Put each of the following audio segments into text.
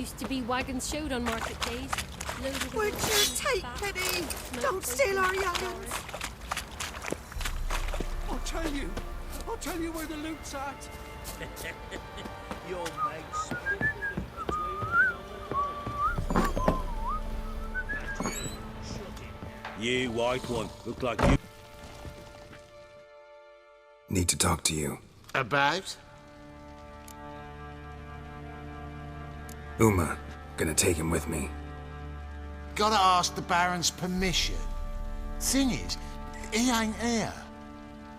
Used to be wagons showed on market days. Loaded Would with you take fat, pity? smoked Don't steal our bacon, young'uns. I'll tell you where the loot's at. Your mate split the loot between us on the road. Shut it. You, white one, look like you. Need to talk to you. About? Uma, gonna take him with me. Gotta ask the Baron's permission. Thing is, he ain't here.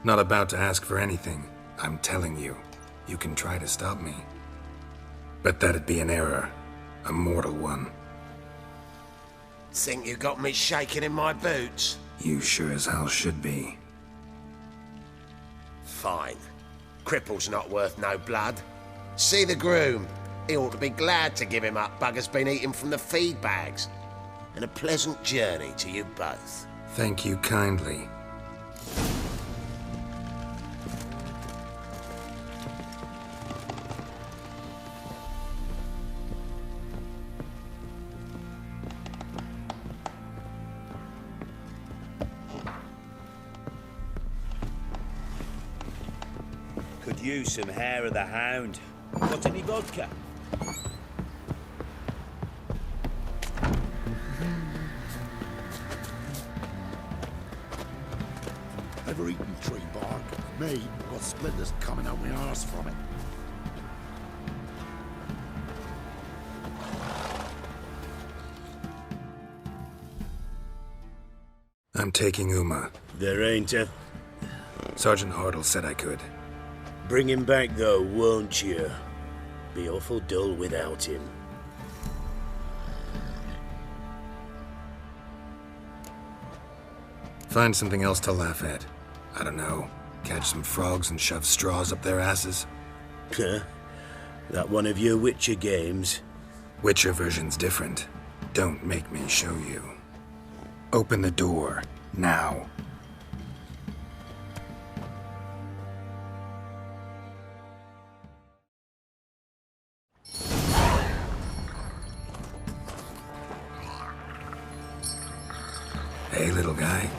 Not about to ask for anything. I'm telling you. You can try to stop me. But that'd be an error. A mortal one. Think you got me shaking in my boots? You sure as hell should be. Fine. Cripple's not worth no blood. See the groom. He ought to be glad to give him up. Bugger's been eating from the feed bags. And a pleasant journey to you both. Thank you kindly. Could use some hair of the hound. Got any vodka? Ever eaten tree bark? Me, got splinters coming out my arse from it. I'm taking Uma. There ain't a. Sergeant Hartle said I could. Bring him back though, won't you? Be awful dull without him. Find something else to laugh at. I don't know. Catch some frogs and shove straws up their asses. Huh? That one of your Witcher games? Witcher version's different. Don't make me show you. Open the door. Now. Hey, little guy.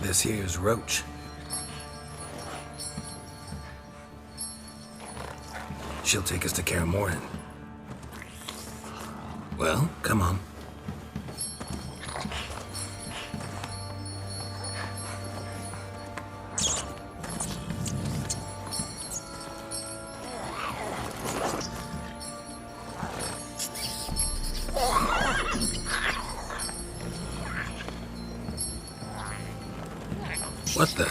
This here's Roach. She'll take us to Kaer Morhen. Well, come on. What the?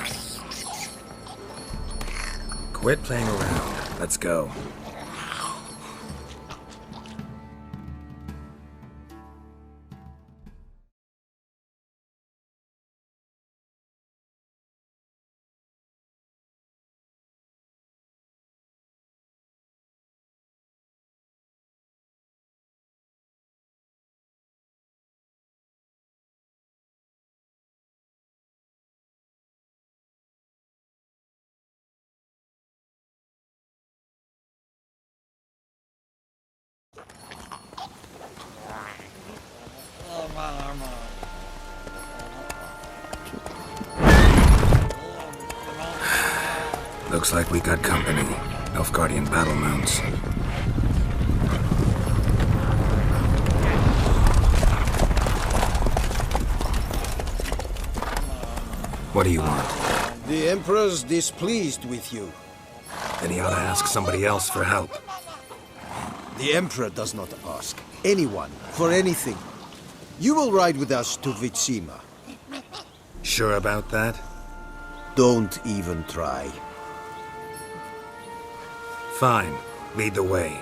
Quit playing around. Let's go. Looks like we got company. Nilfgaardian battle mounts. What do you want? The Emperor's displeased with you. Then he ought to ask somebody else for help. The Emperor does not ask anyone for anything. You will ride with us to Vitsima. Sure about that? Don't even try. Fine. Lead the way.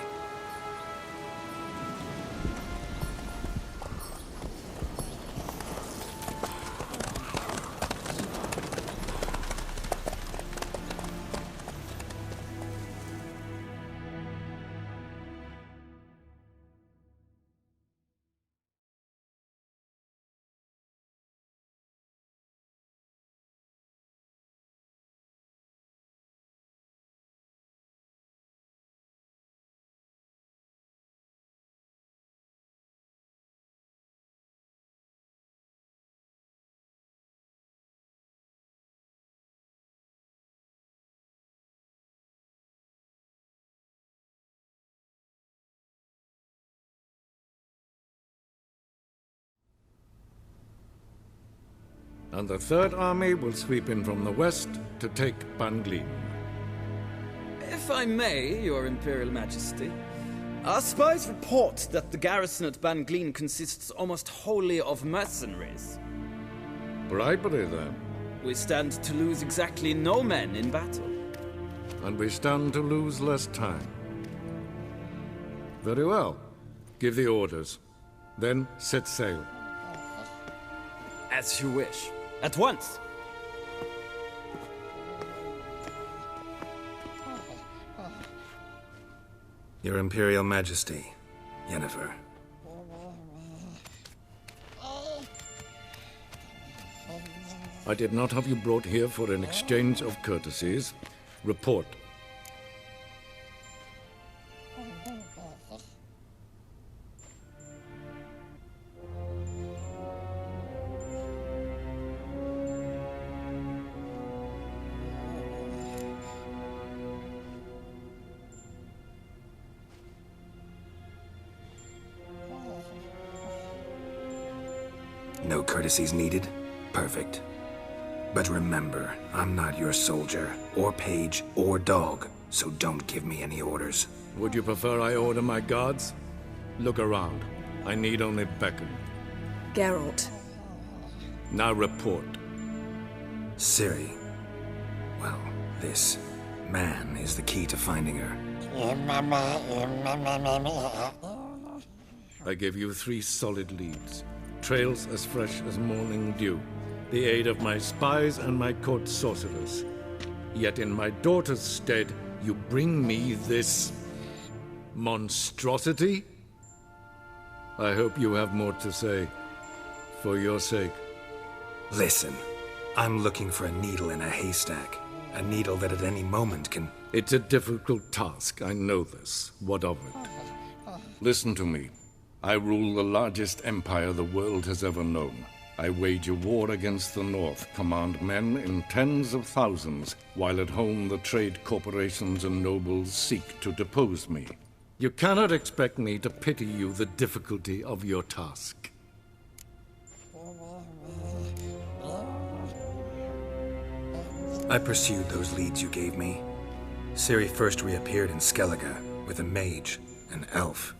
and the Third Army will sweep in from the west to take Banglin. If I may, Your Imperial Majesty, our spies report that the garrison at Banglin consists almost wholly of mercenaries. Bribery, then. We stand to lose exactly no men in battle. And we stand to lose less time. Very well. Give the orders. Then set sail. As you wish. At once! Your Imperial Majesty, Yennefer. I did not have you brought here for an exchange of courtesies. Report. No courtesies needed? Perfect. But remember, I'm not your soldier, or page, or dog, so don't give me any orders. Would you prefer I order my guards? Look around. I need only beckon. Geralt. Now report. Ciri. Well, this man is the key to finding her. I give you 3 solid leads. Trails as fresh as morning dew. The aid of my spies and my court sorcerers. Yet in my daughter's stead, you bring me this monstrosity? I hope you have more to say. For your sake. Listen, I'm looking for a needle in a haystack. A needle that at any moment can... It's a difficult task, I know this. What of it? Listen to me. I rule the largest empire the world has ever known. I wage a war against the North, command men in tens of thousands, while at home the trade corporations and nobles seek to depose me. You cannot expect me to pity you the difficulty of your task. I pursued those leads you gave me. Ciri first reappeared in Skellige with a mage, an elf.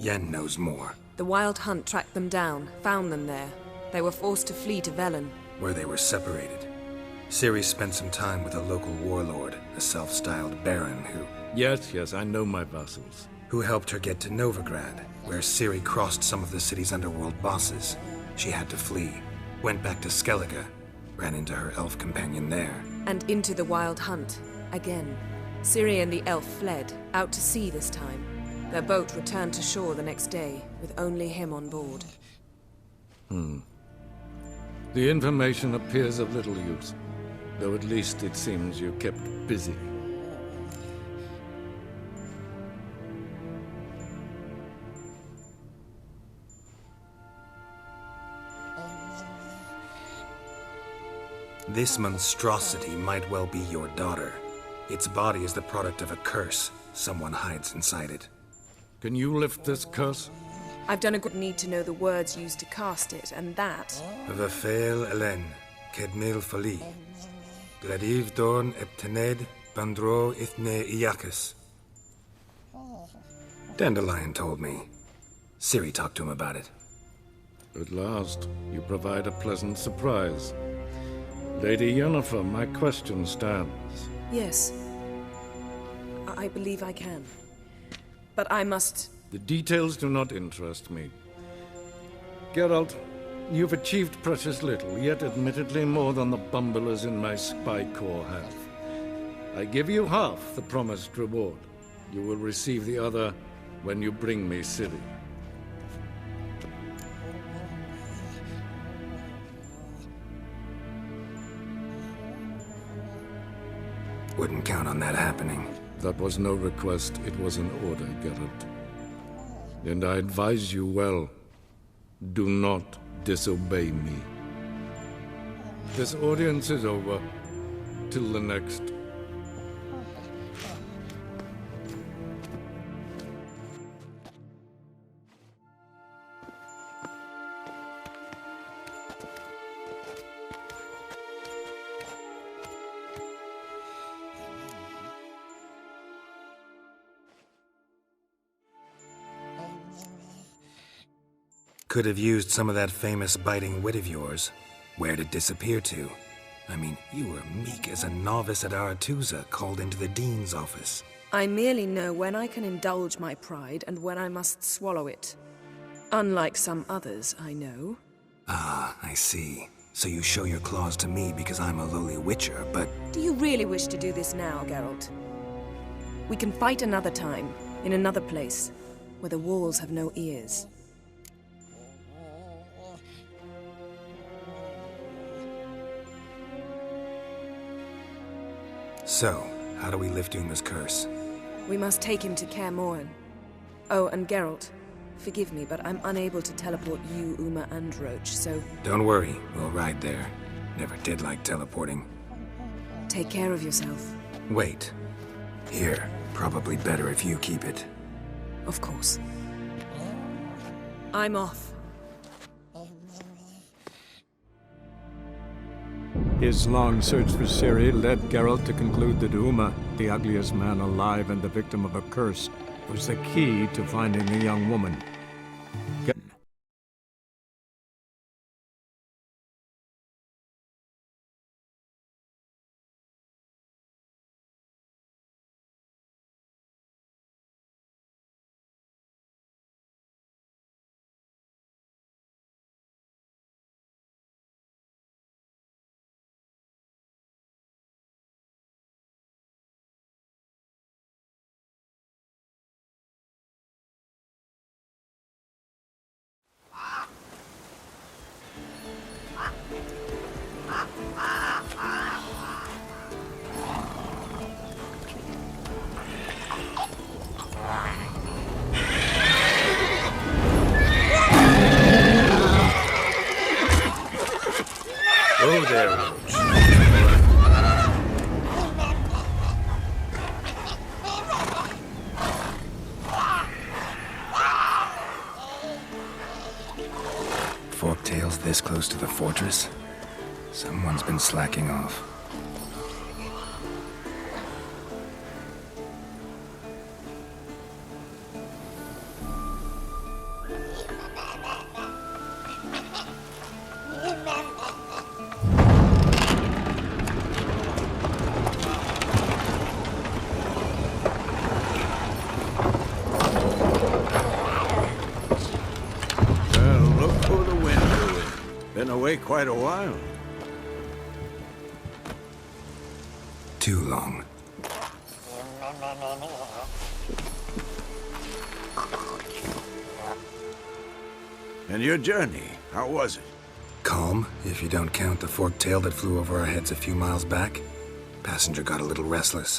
Yen knows more. The Wild Hunt tracked them down, found them there. They were forced to flee to Velen. Where they were separated. Ciri spent some time with a local warlord, a self-styled baron who... Yes, I know my vassals. Who helped her get to Novigrad, where Ciri crossed some of the city's underworld bosses. She had to flee. Went back to Skellige. Ran into her elf companion there. And into the Wild Hunt. Again. Ciri and the elf fled, out to sea this time. Their boat returned to shore the next day, with only him on board. The information appears of little use, though at least it seems you kept busy. This monstrosity might well be your daughter. Its body is the product of a curse. Someone hides inside it. Can you lift this curse? I've done a good need to know the words used to cast it, and that... Vafel Elen, Kedmil Fali. Gladiv Dorn Eptened, Bandro Ithne Iacus. Dandelion told me. Ciri talked to him about it. At last, you provide a pleasant surprise. Lady Yennefer, my question stands. Yes. I believe I can. But I must... The details do not interest me. Geralt, you've achieved precious little, yet admittedly more than the bumblers in my spy corps have. I give you half the promised reward. You will receive the other when you bring me Ciri. Wouldn't count on that happening. That was no request, it was an order, Geralt. And I advise you well, do not disobey me. This audience is over. Till the next. Could have used some of that famous biting wit of yours. Where'd it disappear to? I mean, you were meek as a novice at Aretuza called into the Dean's office. I merely know when I can indulge my pride and when I must swallow it. Unlike some others, I know. Ah, I see. So you show your claws to me because I'm a lowly witcher, but... Do you really wish to do this now, Geralt? We can fight another time, in another place, where the walls have no ears. So, how do we lift Uma's curse? We must take him to Kaer Morhen. Oh, and Geralt, forgive me, but I'm unable to teleport you, Uma, and Roach, so... Don't worry, we'll ride there. Never did like teleporting. Take care of yourself. Wait. Here, probably better if you keep it. Of course. I'm off. His long search for Ciri led Geralt to conclude that Uma, the ugliest man alive and the victim of a curse, was the key to finding the young woman. Oh, there, Roach. Forktails this close to the fortress? Someone's been slacking off. Been away quite a while. Too long. And your journey, how was it? Calm, if you don't count the forktail that flew over our heads a few miles back. Passenger got a little restless.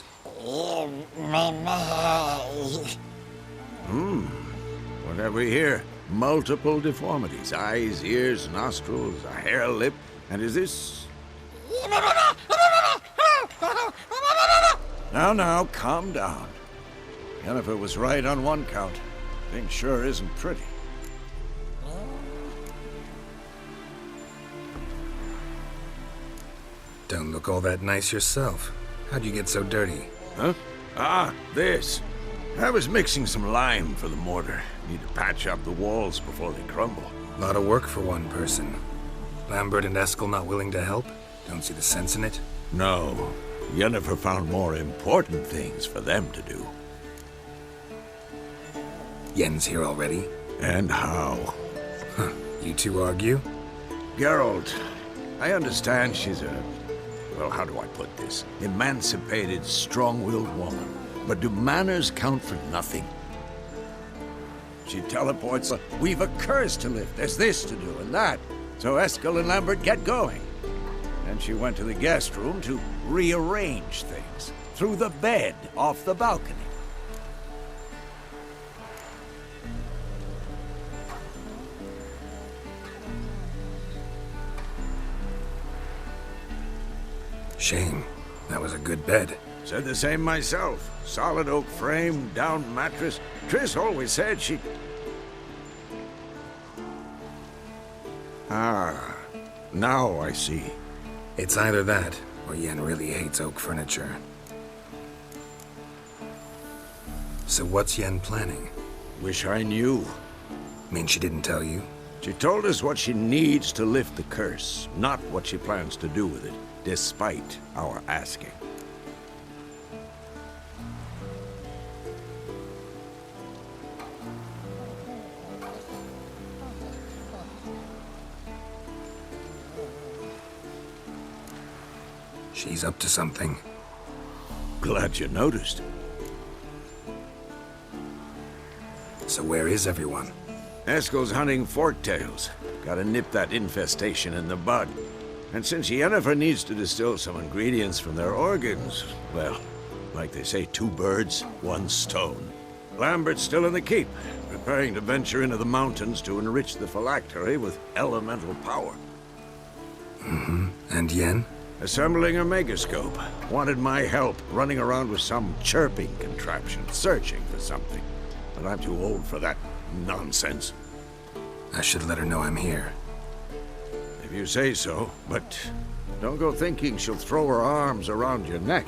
What have we here? Multiple deformities. Eyes, ears, nostrils, a hair lip. And is this... Now, calm down. Yennefer was right on one count. Thing sure isn't pretty. Don't look all that nice yourself. How'd you get so dirty? Huh? Ah, this. I was mixing some lime for the mortar. Need to patch up the walls before they crumble. A lot of work for one person. Lambert and Eskel not willing to help? Don't see the sense in it? No. Yennefer found more important things for them to do. Yen's here already? And how? Huh. You two argue? Geralt, I understand she's a... well, how do I put this? Emancipated, strong-willed woman. But do manners count for nothing? She teleports, we've a curse to lift, there's this to do and that. So Eskel and Lambert get going. And she went to the guest room to rearrange things. Through the bed, off the balcony. Shame. That was a good bed. Said the same myself. Solid oak frame, down mattress. Triss always said she... Ah, now I see. It's either that, or Yen really hates oak furniture. So what's Yen planning? Wish I knew. Mean she didn't tell you? She told us what she needs to lift the curse, not what she plans to do with it, despite our asking. She's up to something. Glad you noticed. So where is everyone? Eskel's hunting forktails. Gotta nip that infestation in the bud. And since Yennefer needs to distill some ingredients from their organs, well, like they say, 2 birds, 1 stone. Lambert's still in the keep, preparing to venture into the mountains to enrich the phylactery with elemental power. Mm-hmm. And Yen? Assembling a megascope. Wanted my help running around with some chirping contraption, searching for something. But I'm too old for that nonsense. I should let her know I'm here. If you say so, but don't go thinking she'll throw her arms around your neck.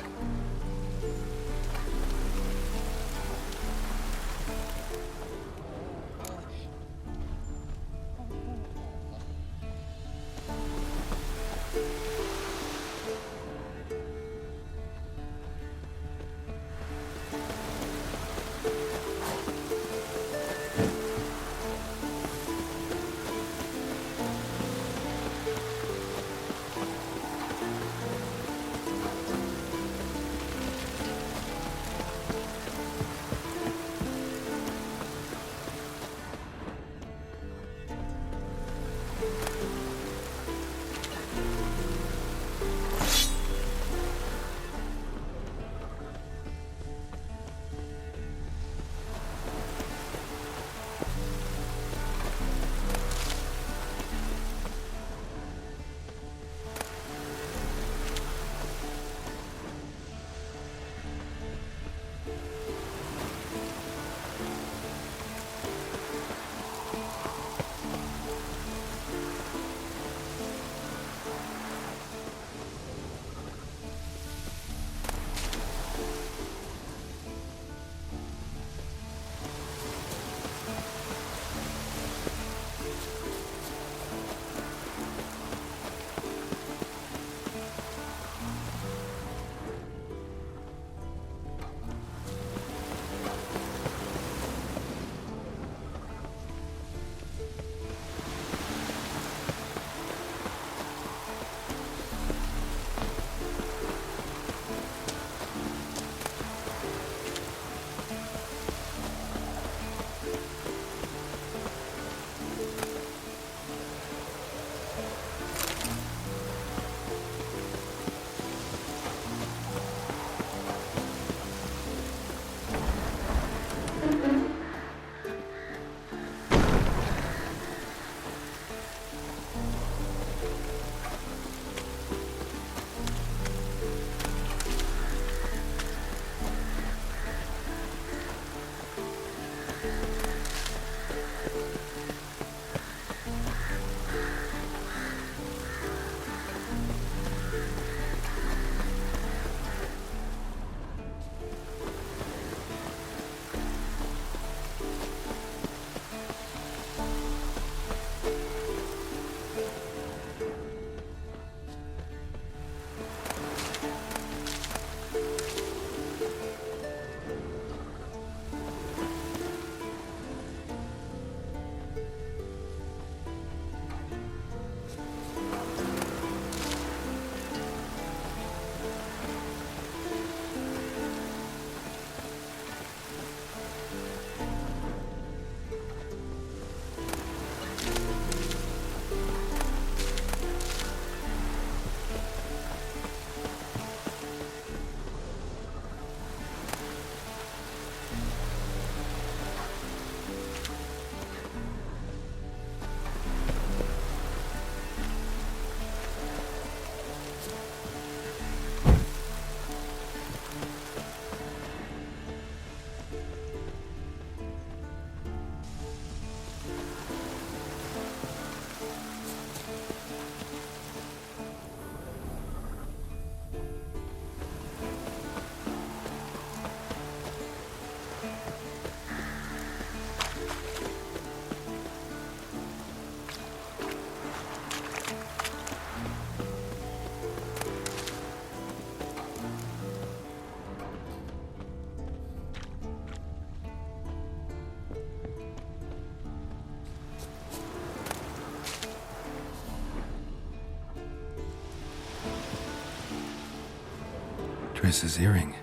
Triss's earring.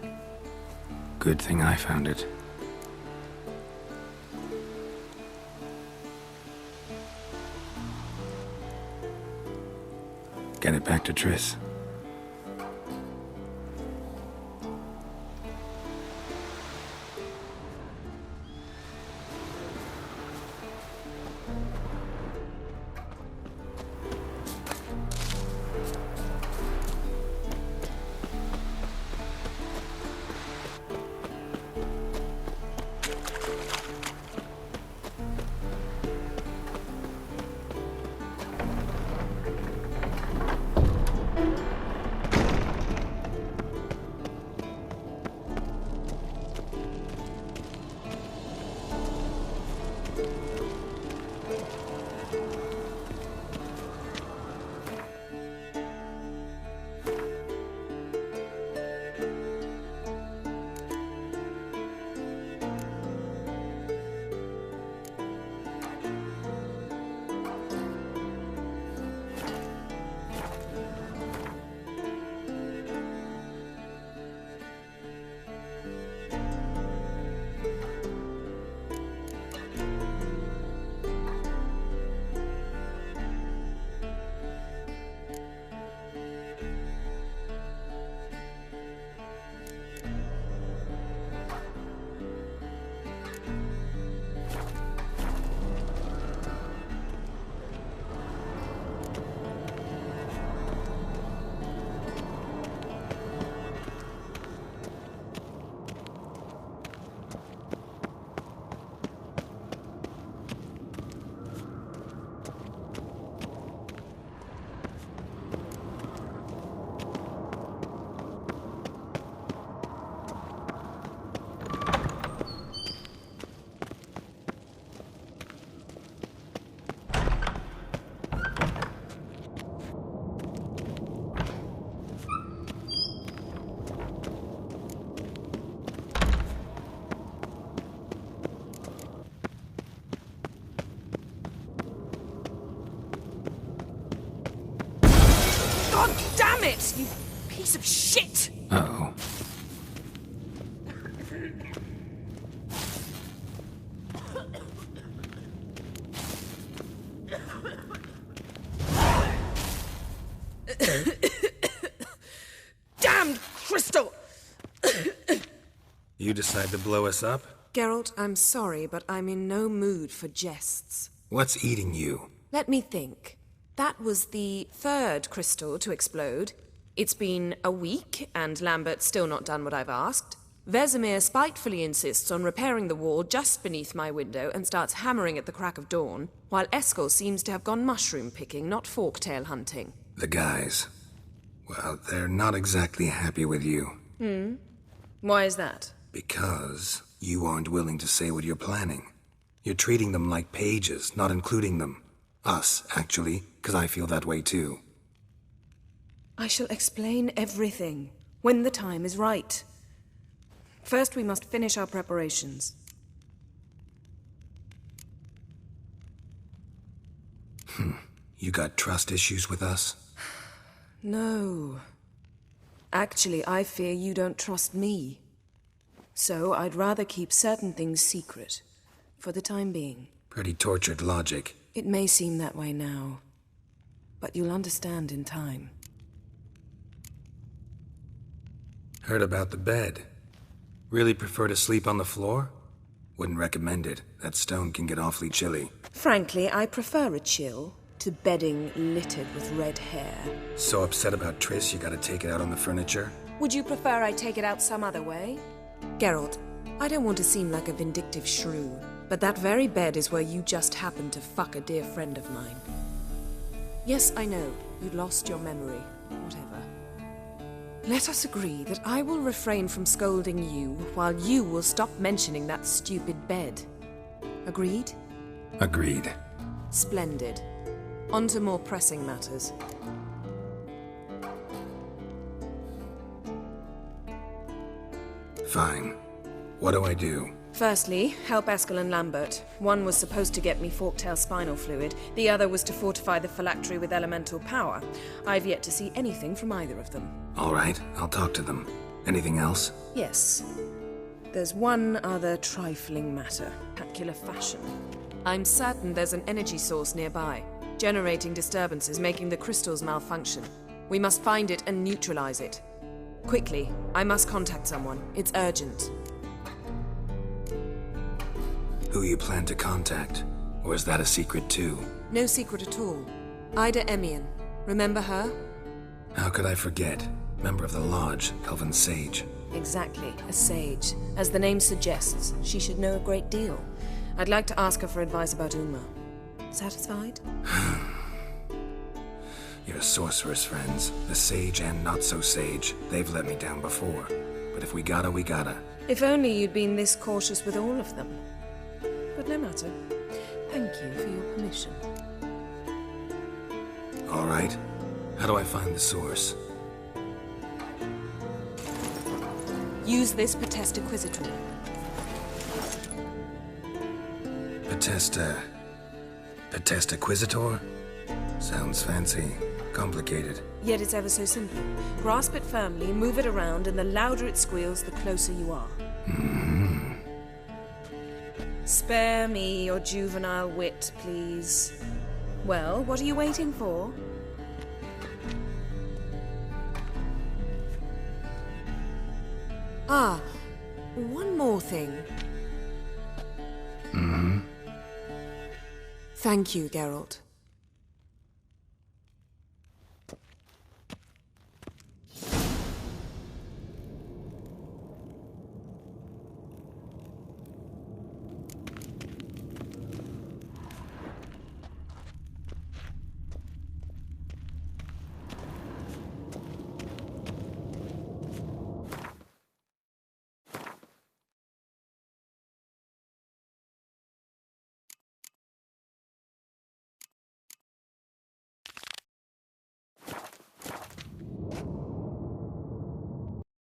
Good thing I found it. Get it back to Triss. God damn it, you piece of shit! Uh-oh. Damned crystal! You decide to blow us up? Geralt, I'm sorry, but I'm in no mood for jests. What's eating you? Let me think. That was the third crystal to explode. It's been a week, and Lambert's still not done what I've asked. Vesemir spitefully insists on repairing the wall just beneath my window and starts hammering at the crack of dawn, while Eskel seems to have gone mushroom picking, not forktail hunting. The guys. Well, they're not exactly happy with you. Why is that? Because you aren't willing to say what you're planning. You're treating them like pages, not including them. Us, actually, because I feel that way too. I shall explain everything, when the time is right. First, we must finish our preparations. You got trust issues with us? No. Actually, I fear you don't trust me. So I'd rather keep certain things secret, for the time being. Pretty tortured logic. It may seem that way now, but you'll understand in time. Heard about the bed. Really prefer to sleep on the floor? Wouldn't recommend it. That stone can get awfully chilly. Frankly, I prefer a chill to bedding littered with red hair. So upset about Triss, you gotta take it out on the furniture? Would you prefer I take it out some other way? Geralt, I don't want to seem like a vindictive shrew, but that very bed is where you just happened to fuck a dear friend of mine. Yes, I know, you'd lost your memory. Whatever. Let us agree that I will refrain from scolding you, while you will stop mentioning that stupid bed. Agreed? Agreed. Splendid. On to more pressing matters. Fine. What do I do? Firstly, help Eskel and Lambert. One was supposed to get me forktail spinal fluid, the other was to fortify the phylactery with elemental power. I've yet to see anything from either of them. All right, I'll talk to them. Anything else? Yes. There's one other trifling matter. Spectacular fashion. I'm certain there's an energy source nearby, generating disturbances, making the crystals malfunction. We must find it and neutralize it. Quickly, I must contact someone. It's urgent. Who you plan to contact? Or is that a secret too? No secret at all. Ida Emian. Remember her? How could I forget? Member of the Lodge, Elven Sage. Exactly, a sage. As the name suggests, she should know a great deal. I'd like to ask her for advice about Uma. Satisfied? Your sorceress friends, the sage and not-so-sage, they've let me down before. But if we gotta, we gotta. If only you'd been this cautious with all of them. But no matter. Thank you for your permission. All right. How do I find the source? Use this Potesta Quisitor. Potesta Quisitor? Sounds fancy. Complicated. Yet it's ever so simple. Grasp it firmly, move it around, and the louder it squeals, the closer you are. Spare me your juvenile wit, please. Well, what are you waiting for? Ah, one more thing. Thank you, Geralt.